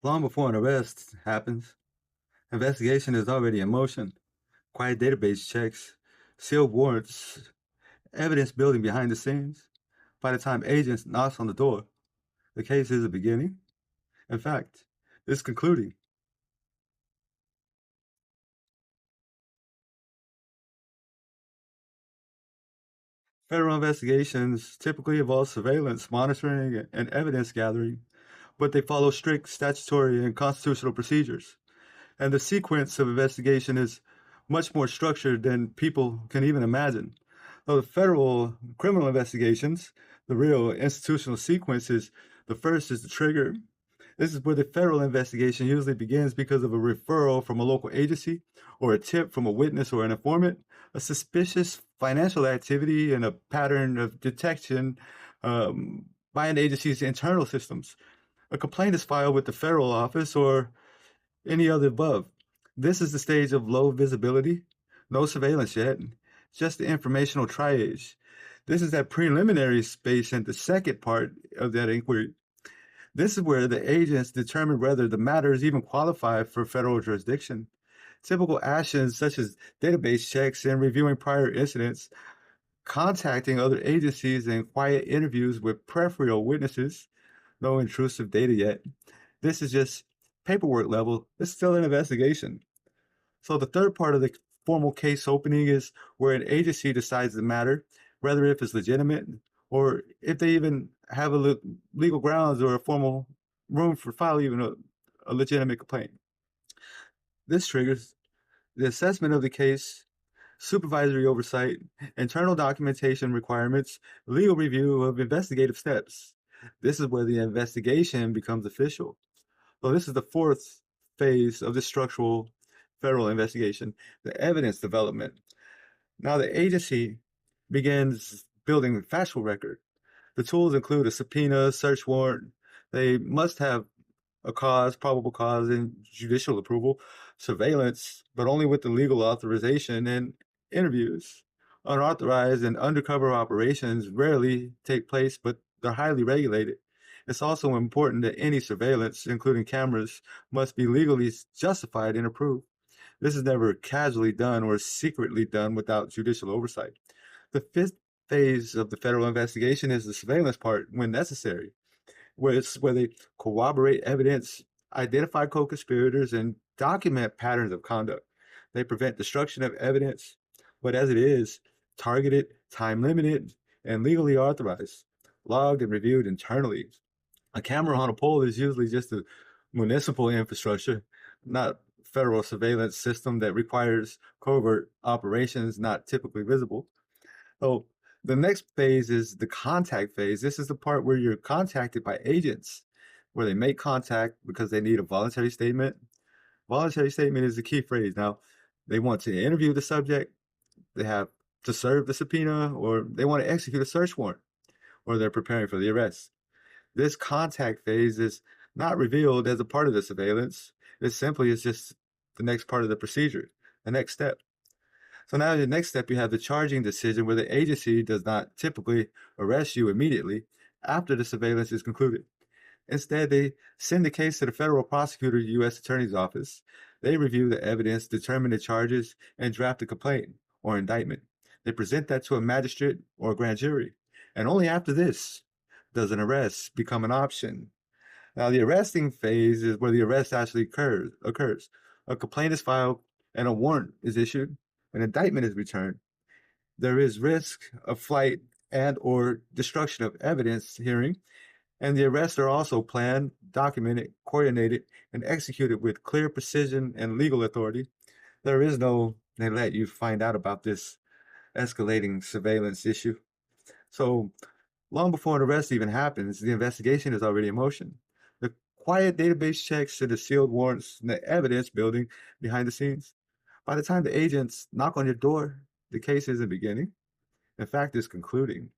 Long before an arrest happens, investigation is already in motion. Quiet database checks, sealed warrants, evidence building behind the scenes. By the time agents knocks on the door, the case isn't beginning. In fact, it's concluding. Federal investigations typically involve surveillance, monitoring, and evidence gathering, but they follow strict statutory and constitutional procedures. And the sequence of investigation is much more structured than people can even imagine. So the federal criminal investigations, the real institutional sequence is the first is the trigger. This is where the federal investigation usually begins because of a referral from a local agency or a tip from a witness or an informant, a suspicious financial activity, and a pattern of detection by an agency's internal systems. A complaint is filed with the federal office or any other above. This is the stage of low visibility, no surveillance yet, just the informational triage. This is that preliminary space and the second part of that inquiry. This is where the agents determine whether the matters even qualify for federal jurisdiction. Typical actions such as database checks and reviewing prior incidents, contacting other agencies, and quiet interviews with peripheral witnesses. No intrusive data yet. This is just paperwork level. It's still an investigation. So the third part of the formal case opening is where an agency decides the matter, whether if it's legitimate or if they even have a legal grounds or a formal room for filing even a legitimate complaint. This triggers the assessment of the case, supervisory oversight, internal documentation requirements, legal review of investigative steps. This is where the investigation becomes official. So this is the fourth phase of the structural federal investigation, the evidence development. Now the agency begins building a factual record. The tools include a subpoena, search warrant. They must have a cause, probable cause, and judicial approval, surveillance, but only with the legal authorization, and interviews. Unauthorized and undercover operations rarely take place, but they're highly regulated. It's also important that any surveillance, including cameras, must be legally justified and approved. This is never casually done or secretly done without judicial oversight. The fifth phase of the federal investigation is the surveillance part when necessary, where they corroborate evidence, identify co-conspirators, and document patterns of conduct. They prevent destruction of evidence, but as it is, targeted, time-limited, and legally authorized, logged and reviewed internally. A camera on a pole is usually just a municipal infrastructure, not federal surveillance system that requires covert operations not typically visible. So the next phase is the contact phase. This is the part where you're contacted by agents, where they make contact because they need a voluntary statement. Voluntary statement is the key phrase. Now, they want to interview the subject, they have to serve the subpoena, or they want to execute a search warrant, or they're preparing for the arrest. This contact phase is not revealed as a part of the surveillance. It simply is just the next part of the procedure, the next step. So now the next step, you have the charging decision where the agency does not typically arrest you immediately after the surveillance is concluded. Instead, they send the case to the federal prosecutor, U.S. Attorney's Office. They review the evidence, determine the charges, and draft a complaint or indictment. They present that to a magistrate or a grand jury. And only after this does an arrest become an option. Now, the arresting phase is where the arrest actually occurs. A complaint is filed and a warrant is issued. An indictment is returned. There is risk of flight and or destruction of evidence hearing, and the arrests are also planned, documented, coordinated, and executed with clear precision and legal authority. There is no they let you find out about this escalating surveillance issue. So long before an arrest even happens, the investigation is already in motion. The quiet database checks and the sealed warrants and the evidence building behind the scenes. By the time the agents knock on your door, the case isn't beginning. In fact, it's concluding.